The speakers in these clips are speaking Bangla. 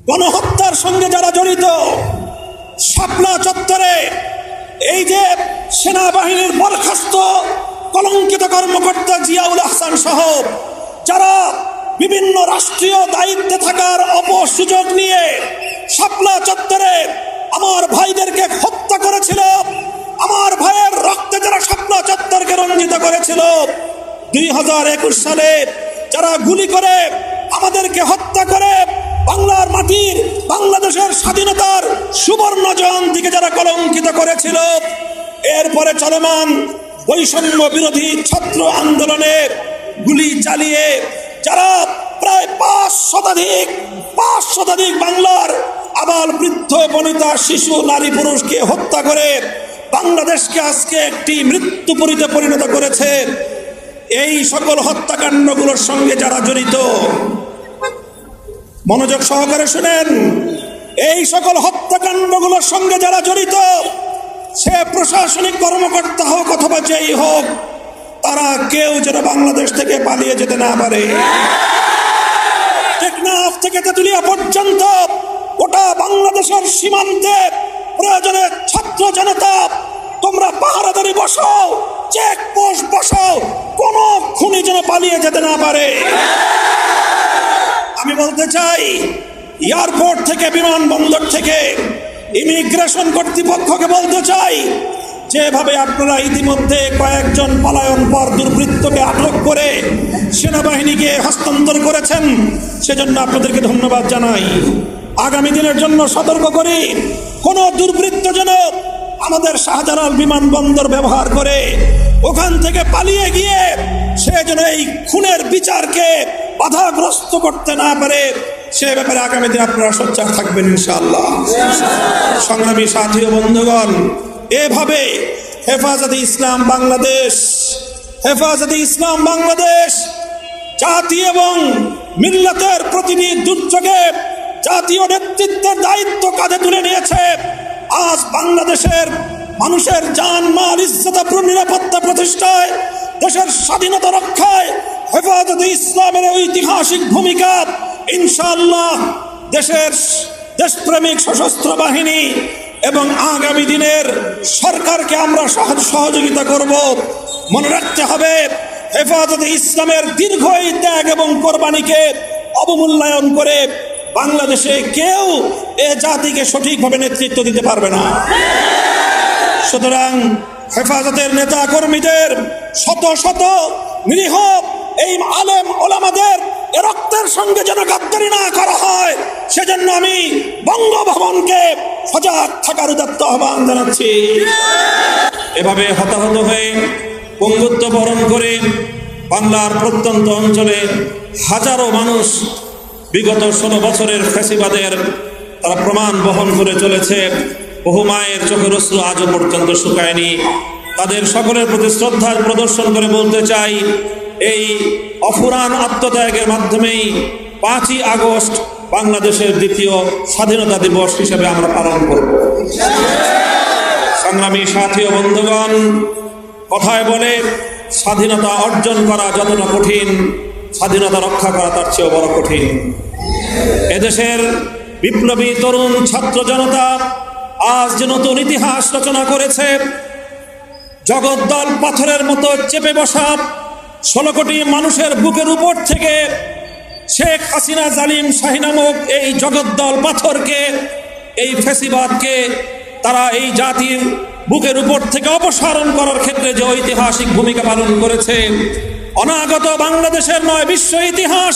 গণহত্যার সঙ্গে যারা জড়িত, শাপলা চত্বরে এই যে সেনাবাহিনীর বরখাস্ত কলঙ্কিত কর্মকর্তা জিয়াউল আহসান সহ যারা বিভিন্ন রাষ্ট্রীয় দায়িত্বে থাকার অপসুযোগ নিয়ে শাপলা চত্বরে আমার ভাইদেরকে হত্যা করেছিল, আমার ভাইয়ের রক্তে যারা শাপলা চত্বরকে রঞ্জিত করেছিল, 2021 সালে যারা গুলি করে আমাদেরকে হত্যা করে বাংলার মাটির, বাংলাদেশের স্বাধীনতার সুবর্ণ জয়ন্তীকে যারা কলঙ্কিত করেছিল, এরপরে চলমান বৈষম্য বিরোধী ছাত্র আন্দোলনে গুলি চালিয়ে যারা প্রায় 5 শতাধিক বাংলার আবাল বৃদ্ধ বনিতা শিশু নারী পুরুষকে হত্যা করে বাংলাদেশকে আজকে একটি মৃত্যুপুরীতে পরিণত করেছে, এই সকল হত্যাকাণ্ডগুলোর সঙ্গে যারা জড়িত, মনোযোগ সহকারে শুনেন, এই সকল হত্যাকাণ্ডগুলোর সঙ্গে যারা জড়িত, সে প্রশাসনিক কর্মকর্তা হোক অথবা যেই হোক, তারা কেউ যেন বাংলাদেশ থেকে পালিয়ে যেতে না পারে। টেকনাফ থেকে তেতুলিয়া পর্যন্ত ওটা বাংলাদেশের সীমান্তে প্রয়োজনে ছাত্র জনতা তোমরা পাহারাদারি বসাও, চেকপোস্ট বসাও, কোন খুনি যেন পালিয়ে যেতে না পারে। আমি বলতে চাই, এয়ারপোর্ট থেকে, বিমানবন্দর থেকে ইমিগ্রেশন কর্তৃপক্ষকে বলতে চাই, যেভাবে আপনারা ইতিমধ্যে কয়েকজন পলায়ন পর দুর্বৃত্তকে আটক করে সেনাবাহিনীকে হস্তান্তর করেছেন, সেজন্য আপনাদেরকে ধন্যবাদ জানাই। আগামী দিনের জন্য সতর্ক করি, কোন দুর্বৃত্ত যেন আমাদের শাহজালাল বিমানবন্দর ব্যবহার করে ওখান থেকে পালিয়ে গিয়ে সে যেন এই খুনের বিচারকে বাধাগ্রস্ত করতে না পারে, সে ব্যাপারে আগামী দিন আপনারা সোচ্চার থাকবেন ইনশাআল্লাহ। সংগ্রামী সাথী ও বন্ধুগণ, এভাবে হেফাজতে ইসলাম বাংলাদেশ জাতি এবং মিল্লাতের প্রতিটি দুর্যোগে জাতীয় নেতৃত্বের দায়িত্ব কাঁধে তুলে নিয়েছে। আজ বাংলাদেশের মানুষের জান মাল ইজ্জত নিরাপত্তা প্রতিষ্ঠায়, দেশের স্বাধীনতা রক্ষায় হেফাজতে ইসলামের ঐতিহাসিক ভূমিকা ইনশাআল্লাহ দেশের দেশপ্রেমিক সশস্ত্র বাহিনী এবং আগামী দিনের সরকারকে আমরা সহযোগিতা করব। মনে রাখতে হবে, হেফাজতে ইসলামের দীর্ঘ এই ত্যাগ এবং কোরবানিকে অবমূল্যায়ন করে বাংলাদেশে কেউ এ জাতিকে সঠিকভাবে নেতৃত্ব দিতে পারবে না। সুতরাং হেফাজতের নেতা কর্মীদের শত শত নিরীহ এই আলেম ওলামাদের রক্তের সঙ্গে যেন গাদ্দারি না করা হয়, সেজন্য আমি বঙ্গভবনকে সজাগ থাকার উদাত্ত আহ্বান জানাচ্ছি। এভাবে হতাহত হয়ে পঙ্গুত্ব বরণ করে বাংলার প্রত্যন্ত অঞ্চলে হাজারো মানুষ বিগত 16 বছরের ফ্যাসিবাদের তারা প্রমাণ বহন করে চলেছে। বহু মায়ের চোখের অশ্রু আজও পর্যন্ত শুকায়নি। তাদের সকলের প্রতি শ্রদ্ধার প্রদর্শন করে বলতে চাই, এই অফুরান আত্মত্যাগের মাধ্যমেই 5ই আগস্ট বাংলাদেশের দ্বিতীয় স্বাধীনতা দিবস হিসেবে আমরা পালন করব। সংগ্রামী সাথী ও বন্ধুগণ, কথায় বলে স্বাধীনতা অর্জন করা যতটা কঠিন, স্বাধীনতা রক্ষা করা তার চেয়েও বড় কঠিন। এদেশের বিপ্লবী তরুণ ছাত্র জনতা আজ যে নতুন ইতিহাস রচনা করেছে, জগদ্দল পাথরের মতো চেপে বসা 16 কোটি মানুষের বুকের উপর থেকে শেখ হাসিনা জালিম শাহী নামক এই জগদ্দল পাথরকে, এই ফ্যাসিবাদকে তারা এই জাতির বুকের উপর থেকে অপসারণ করার ক্ষেত্রে যে ঐতিহাসিক ভূমিকা পালন করেছে, অনাগত বাংলাদেশের নয় বিশ্ব ইতিহাস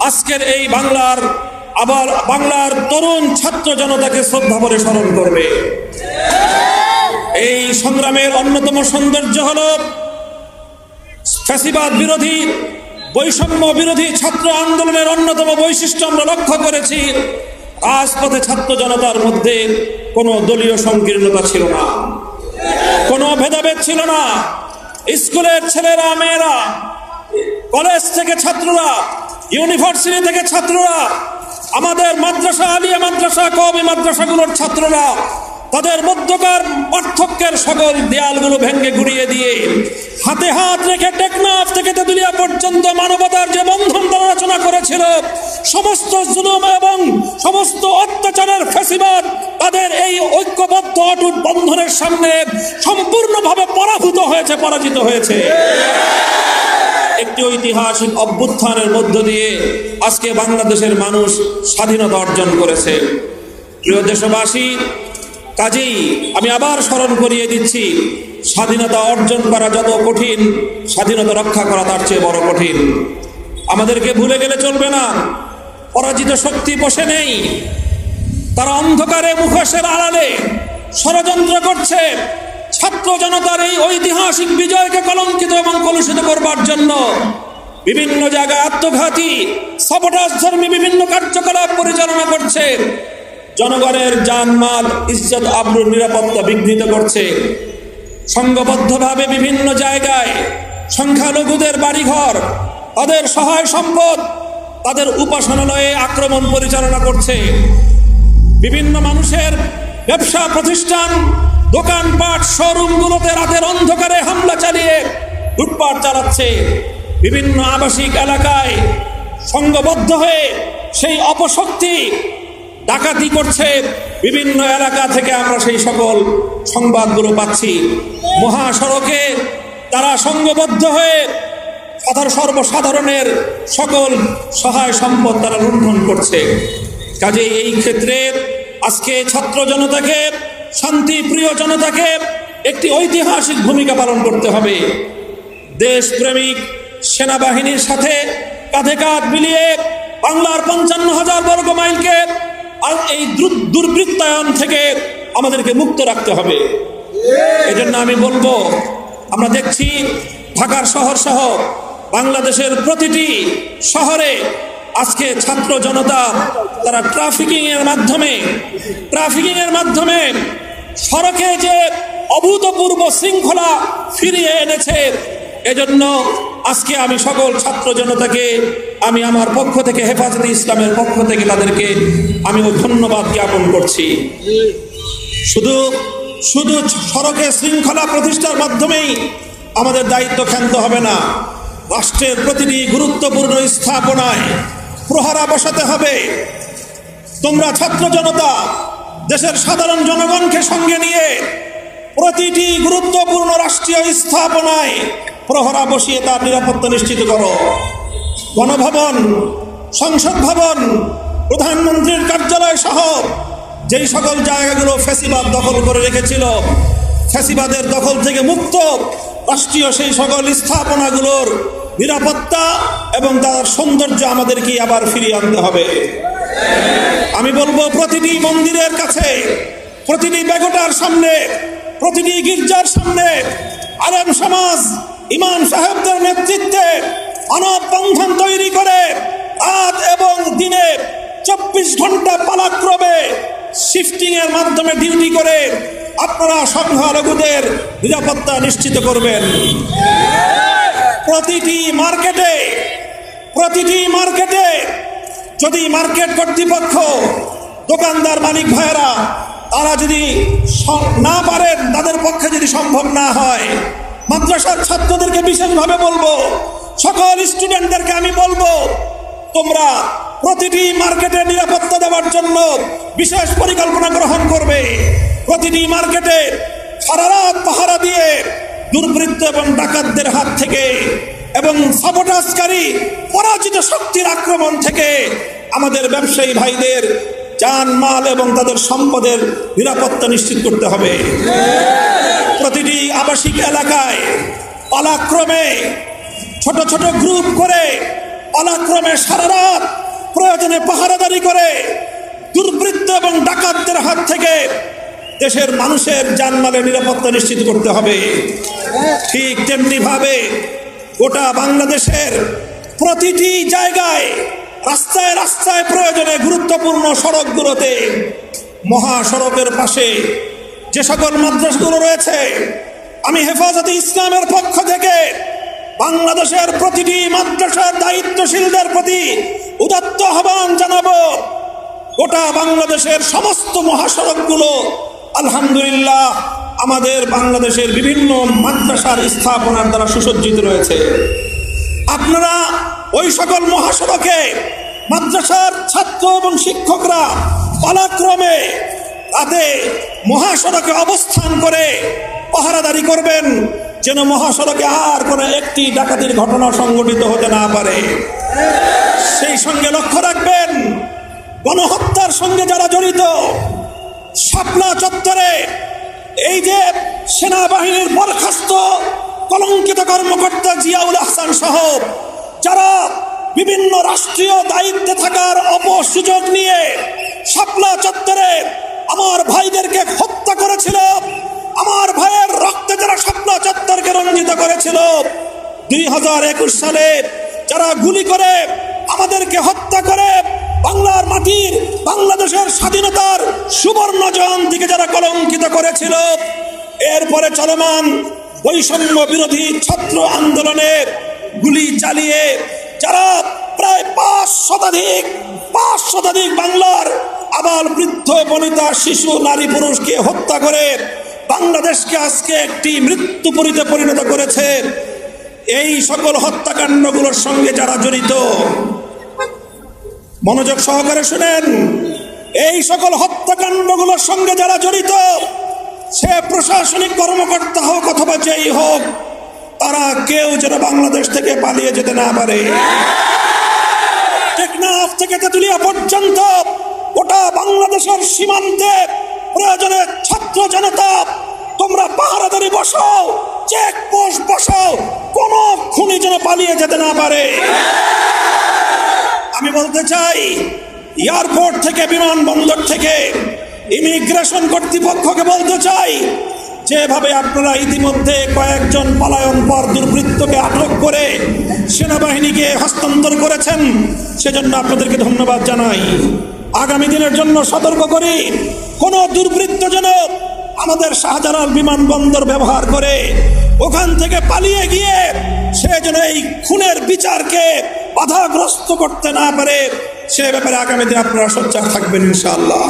আজকের এই বাংলার তরুণ ছাত্র জনতাকে শ্রদ্ধা ভরে স্মরণ করবে। এই সংগ্রামের অন্যতম সৌন্দর্য হল ফ্যাসিবাদ বিরোধী, বৈষম্য বিরোধী ছাত্র আন্দোলনের অন্যতম বৈশিষ্ট্য আমরা লক্ষ্য করেছি, রাজপথে ছাত্র জনতার মধ্যে কোনো দলীয় সংকীর্ণতা ছিল না, কোনো ভেদাভেদ ছিল না। স্কুলের ছেলেরা মেয়েরা, কলেজ থেকে ছাত্ররা, ইউনিভার্সিটি থেকে ছাত্ররা, আমাদের মাদ্রাসা, আলিয়া মাদ্রাসা, কওমি মাদ্রাসাগুলোর ছাত্ররা তাদের মধ্যকার পার্থক্যের সকল দেয়ালগুলো ভেঙে গুড়িয়ে দিয়ে হাতে হাত রেখে টেকনাফ থেকে তেতুলিয়া পর্যন্ত মানবতার যে বন্ধন তারা রচনা করেছিল, সমস্ত জুলুম এবং সমস্ত অটুট বন্ধনের সামনে সম্পূর্ণভাবে পরাজিত হয়েছে। একটি ঐতিহাসিক অভ্যুত্থানের মধ্য দিয়ে আজকে বাংলাদেশের মানুষ স্বাধীনতা অর্জন করেছে। প্রিয় দেশবাসী, কাজেই আমি আবার স্মরণ করিয়ে দিচ্ছি, স্বাধীনতা অর্জন করা যত কঠিন, স্বাধীনতা রক্ষা করা তার চেয়ে বড় কঠিন। আমাদেরকে ভুলে গেলে চলবে না, পরাজিত শক্তি বসে নেই, তারা অন্ধকারে মুখোশের আড়ালে ষড়যন্ত্র করছে ছাত্র জনতার এই ঐতিহাসিক বিজয়কে কলঙ্কিত এবং কলুষিত করবার জন্য। বিভিন্ন জায়গায় আত্মঘাতী সাবোটাজধর্মী বিভিন্ন কার্যকলাপ পরিচালনা করছে, জনগণের জানমাল ইজ্জত আবরুর নিরাপত্তা বিঘ্নিত করছে। সংঘবদ্ধভাবে বিভিন্ন জায়গায় সংখ্যালঘুদের বাড়িঘর, তাদের সহায় সম্পদ, তাদের উপাসনালয়ে আক্রমণ পরিচালনা করছে। বিভিন্ন মানুষের ব্যবসা প্রতিষ্ঠান, দোকানপাট, শোরুমগুলোতে রাতের অন্ধকারে হামলা চালিয়ে লুটপাট চালাচ্ছে। বিভিন্ন আবাসিক এলাকায় সংঘবদ্ধ হয়ে সেই অপশক্তি ডাকাতি করছে। বিভিন্ন এলাকা থেকে আমরা সেই সকল সংবাদগুলো পাচ্ছি। মহাসড়কে তারা সংঘবদ্ধ হয়ে সর্বসাধারণের সকল সহায় সম্পদ তারা লুণ্ঠন করছে। কাজে এই ক্ষেত্রে আজকে ছাত্র জনতাকে, শান্তিপ্রিয় জনতাকে একটি ঐতিহাসিক ভূমিকা পালন করতে হবে। দেশপ্রেমিক সেনাবাহিনীর সাথে কাঁধে কাঁধ মিলিয়ে বাংলার 55,000 বর্গ মাইলকে এই দুর্বৃত্তায়ন থেকে আমাদেরকে মুক্ত রাখতে হবে। এজন্য আমি বলবো, আমরা দেখছি ঢাকার শহর সহ বাংলাদেশের প্রতিটি শহরে আজকে ছাত্র জনতা তারা ট্রাফিকিং এর মাধ্যমে সড়কে যে অভূতপূর্ব শৃঙ্খলা ফিরিয়ে এনেছে। এজন্য আজকে আমি সকল ছাত্র জনতাকে আমি আমার পক্ষ থেকে, হেফাজতে ইসলামের পক্ষ থেকে তাদেরকে আমি ধন্যবাদ জ্ঞাপন করছি। শুধু সড়কে শৃঙ্খলা প্রতিষ্ঠার মাধ্যমেই আমাদের দায়িত্ব ক্ষান্ত হবে না, রাষ্ট্রের প্রতিটি গুরুত্বপূর্ণ স্থাপনায় প্রহরা বসাতে হবে। তোমরা ছাত্র জনতা দেশের সাধারণ জনগণকে সঙ্গে নিয়ে প্রতিটি গুরুত্বপূর্ণ রাষ্ট্রীয় স্থাপনায় প্রহরা বসিয়ে তার নিরাপত্তা নিশ্চিত করো। গণভবন, সংসদ ভবন, প্রধানমন্ত্রীর কার্যালয় সহ যেই সকল জায়গাগুলো ফ্যাসিবাদ দখল করে রেখেছিল, ফ্যাসিবাদের দখল থেকে মুক্ত রাষ্ট্রীয় সেই সকল স্থাপনাগুলোর নিরাপত্তা এবং তার সৌন্দর্য আমাদেরকে আবার ফিরিয়ে আনতে হবে। আমি বলবো, প্রতিটি মন্দিরের কাছে, প্রতিটি বেগোটার সামনে, প্রতিটি গির্জার সামনে আলেম সমাজ, ইমাম সাহেবদের নেতৃত্বে মানববন্ধন তৈরি করে রাত এবং দিনে 24 ঘন্টা পালাক্রমে শিফটিং এর মাধ্যমে ডিউটি করে আপনারা সংখ্যালঘুদের নিরাপত্তা নিশ্চিত করবেন। প্রতিটি মার্কেটে যদি মার্কেট কর্তৃপক্ষ, দোকানদার, মালিক ভাইয়েরা তারা যদি না পারেন, তাদের পক্ষে যদি সম্ভব না হয়, মাদ্রাসার ছাত্রদেরকে বিশেষভাবে বলবো, সকল স্টুডেন্টদেরকে আমি বলবো, তোমরা প্রতিটি মার্কেটের নিরাপত্তা দেওয়ার জন্য বিশেষ পরিকল্পনা গ্রহণ করবে। প্রতিটি মার্কেটে সারা রাত পাহারা দিয়ে দুর্বৃত্ত এবং ডাকাতদের হাত থেকে এবং সাবোটাজকারী পরাজিত শক্তির আক্রমণ থেকে আমাদের ব্যবসায়ী ভাইদের জানমাল এবং তাদের সম্পদের নিরাপত্তা নিশ্চিত করতে হবে। প্রতিটি আবাসিক এলাকায় পালাক্রমে ছোট ছোট গ্রুপ করে পালাক্রমে সারা রাত প্রয়োজনে পাহারাদারি করে দুর্বৃত্ত এবং ডাকাতদের হাত থেকে দেশের মানুষের জানমালের নিরাপত্তা নিশ্চিত করতে হবে। ঠিক তেমনি ভাবে গোটা বাংলাদেশের প্রতিটি জায়গায়, রাস্তায় রাস্তায়, প্রয়োজনে গুরুত্বপূর্ণ সড়কগুলোতে, মহাসড়কের পাশে যে সকল মাদ্রাসাগুলো রয়েছে, আমি হেফাজতে ইসলামের পক্ষ থেকে বাংলাদেশের প্রতিটি মাদ্রাসার দায়িত্বশীলদের প্রতি উদাত্ত আহ্বান জানাবো। গোটা বাংলাদেশের সমস্ত মহাসড়কগুলো আলহামদুলিল্লাহ আমাদের বাংলাদেশের বিভিন্ন মাদ্রাসার স্থাপনার দ্বারা সুসজ্জিত রয়েছে। আপনারা ওই সকল মহাসড়কে মাদ্রাসার ছাত্র এবং শিক্ষকরা পালাক্রমে রাতে মহাসড়কে অবস্থান করে পাহারাদারি করবেন, যেন মহাসড়কে আর কোনো একটি ডাকাতির ঘটনা সংঘটিত হতে না পারে। সেই সঙ্গে লক্ষ্য রাখবেন, গণহত্যার সঙ্গে যারা জড়িত, শাপলা চত্বরে এই যে সেনাবাহিনীর বরখাস্ত কলঙ্কিত কর্মকর্তা জিয়াউল আহসান সহ যারা বিভিন্ন রাষ্ট্রীয় দায়িত্বে থাকার অপসুযোগ নিয়ে শাপলা চত্বরে আমার ভাইদেরকে হত্যা করেছিল, আমার ভাইয়ের রক্তে যারা শাপলা চত্বরকে রঞ্জিত করেছিল, 2021 সালে যারা গুলি করে আমাদেরকে হত্যা করে বাংলার মাটির, বাংলাদেশের স্বাধীনতার সুবর্ণ জয়ন্তীকে যারা কলঙ্কিত করেছিল, এরপরে চলমান বৈষম্য বিরোধী ছাত্র আন্দোলনে গুলি চালিয়ে যারা প্রায় 5 শতাধিক বাংলার আবাল বৃদ্ধ বনিতা শিশু নারী পুরুষকে হত্যা করে বাংলাদেশকে আজকে একটি মৃত্যুপুরীতে পরিণত করেছে, এই সকল হত্যাকাণ্ডগুলোর সঙ্গে যারা জড়িত, মনোযোগ সহকারে শুনেন, এই সকল হত্যাকাণ্ডগুলোর সঙ্গে যারা জড়িত, সে প্রশাসনিক কর্মকর্তা হোক অথবা যেই হোক, তারা কেউ যেন বাংলাদেশ থেকে পালিয়ে যেতে না পারে। টেকনাফ থেকে তেঁতুলিয়া পর্যন্ত গোটা বাংলাদেশের সীমান্তে প্রয়োজনে ছাত্র জনতা তোমরা পাহারাদারি বসাও, চেকপোস্ট বসাও, কোন খুনি যেন পালিয়ে যেতে না পারে। আমি বলতে চাই, এয়ারপোর্ট থেকে, বিমানবন্দর থেকে, ইমিগ্রেশন কর্তৃপক্ষকে বলতে চাই, যেভাবে আপনারা ইতিমধ্যে কয়েকজন পলায়ন পর দুর্বৃত্তকে আটক করে সেনাবাহিনীকে হস্তান্তর করেছেন, সেজন্য আপনাদেরকে ধন্যবাদ জানাই। আগামী দিনের জন্য সতর্ক করি, কোন দুর্বৃত্ত যেন আমাদের শাহজালাল বিমানবন্দর ব্যবহার করে ওখান থেকে পালিয়ে গিয়ে সে যেন এই খুনের বিচারকে বাধাগ্রস্ত করতে না পারে, সে ব্যাপারে আগামী দিনে আপনারা সোচ্চার থাকবেন ইনশাআল্লাহ।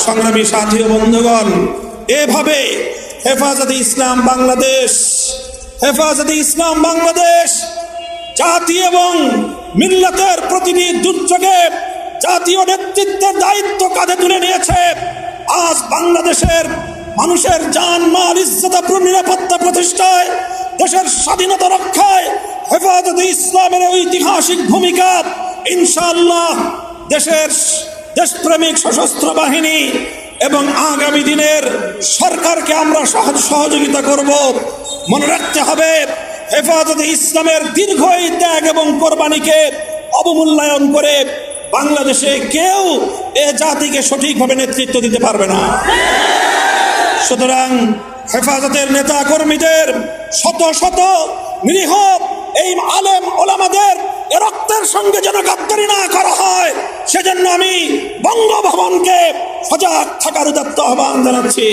সংগ্রামী সাথী ও বন্ধুগণ, এভাবে হেফাজতে ইসলাম বাংলাদেশ জাতি এবং মিল্লাতের প্রতিটি দুর্যোগে জাতীয় নেতৃত্বের দায়িত্ব কাঁধে তুলে নিয়েছে। আজ বাংলাদেশের মানুষের জান মাল ইজ্জত নিরাপত্তা প্রতিষ্ঠায়, দেশের স্বাধীনতা রক্ষায় হেফাজতে ইসলামের ঐতিহাসিক ভূমিকা ইনশাআল্লাহ দেশের দেশপ্রেমিক সশস্ত্র বাহিনী এবং আগামী দিনের সরকারকে আমরা সহযোগিতা করব। মনে রাখতে হবে, হেফাজতে ইসলামের দীর্ঘ এই ত্যাগ এবং কোরবানিকে অবমূল্যায়ন করে বাংলাদেশে কেউ এ জাতিকে সঠিকভাবে নেতৃত্ব দিতে পারবে না। সুতরাং হেফাজতের নেতা কর্মীদের শত শত নিরীহ এই আলেম ওলামাদের রক্তের সঙ্গে যেন গাদ্দারি না করা হয়, সেজন্য আমি বঙ্গভবনকে সজাগ থাকার উদাত্ত আহ্বান জানাচ্ছি।